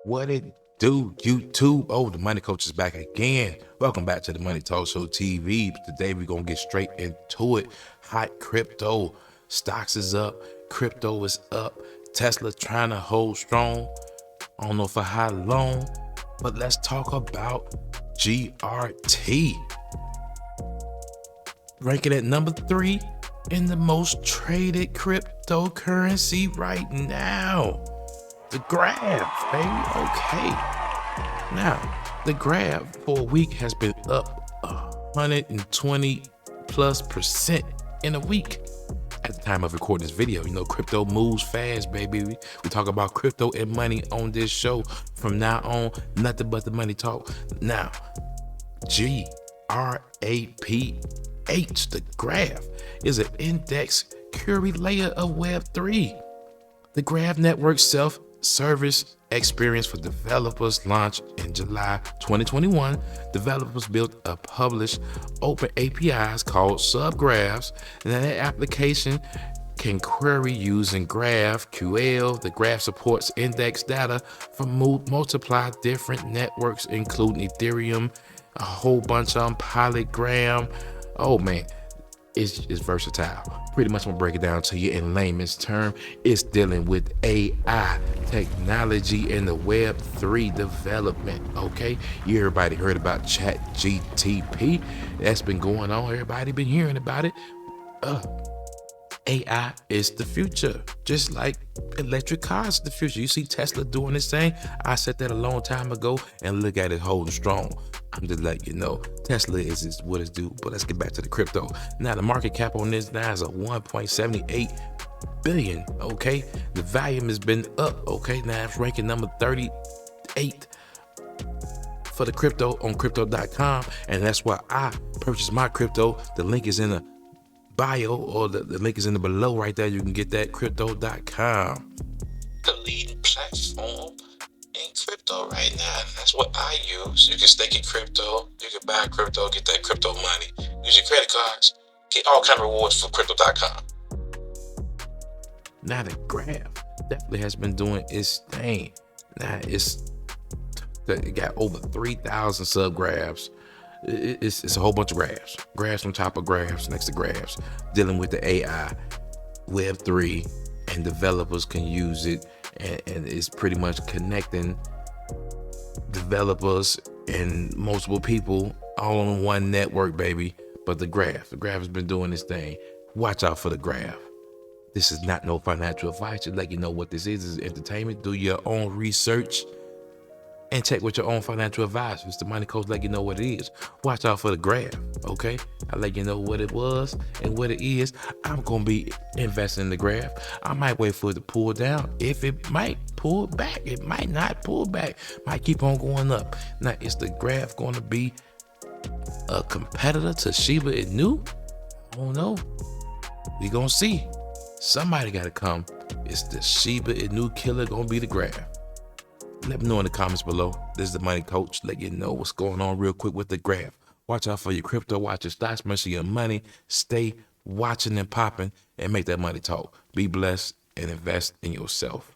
What it do, YouTube? Oh, the Money Coach is back again. Welcome back to the Money Talk Show TV. Today we're gonna get straight into it. Hot crypto, stocks is up, crypto is up. Tesla trying to hold strong. I don't know for how long, but let's talk about GRT. Ranking at number 3 in the most traded cryptocurrency right now. The graph, baby. Okay. Now, the graph for a week has been up 120 plus percent in a week. At the time of recording this video, crypto moves fast, baby. We talk about crypto and money on this show. From now on, nothing but the money talk. Now, GRAPH, the graph, is an index query layer of Web3. The Graph Network self-service experience for developers launched in July 2021. Developers built a published open APIs called subgraphs, and that application can query using GraphQL. The graph supports index data from multiple different networks, including Ethereum, a whole bunch of them, Polygram. Oh man, it's versatile. Pretty much I'm gonna break it down to you in layman's term. It's dealing with AI technology and the Web3 development. Okay, everybody heard about ChatGTP? That's been going on. Everybody been hearing about it. AI is the future, just like electric cars is the future. You see Tesla doing this thing. I said that a long time ago, and look at it holding strong. I'm just letting you know, Tesla is what it's do. But let's get back to the crypto. Now, the market cap on this now is a 1.78 billion. Okay, the volume has been up. Okay, now it's ranking number 38 for the crypto on crypto.com, and that's why I purchased my crypto. The link is in the bio, or the link is in the below right there. You can get that crypto.com. The leading platform in crypto right now. That's what I use. You can stake in crypto, you can buy crypto, get that crypto money, use your credit cards, get all kind of rewards from crypto.com. Now the graph definitely has been doing its thing. Now it got over 3,000 subgraphs. It's a whole bunch of graphs on top of graphs next to graphs, dealing with the AI, Web3, and developers can use it, and it's pretty much connecting developers and multiple people all on one network, baby. But the graph has been doing this thing. Watch out for the graph. This is not no financial advice. Just let you know what this is. This is entertainment. Do your own research and check with your own financial advisors. The Money Coach let you know what it is. Watch out for the graph, okay? I let you know what it was and what it is. I'm gonna be investing in the graph. I might wait for it to pull down. If it might pull back, it might not pull back. Might keep on going up. Now, is the graph gonna be a competitor to Shiba Inu? I don't know. We gonna see. Somebody gotta come. Is the Shiba Inu killer gonna be the graph? Let me know in the comments below. This is the Money Coach. Let you know what's going on real quick with the graph. Watch out for your crypto. Watch your stocks. Make sure your money stay watching and popping, and make that money talk. Be blessed and invest in yourself.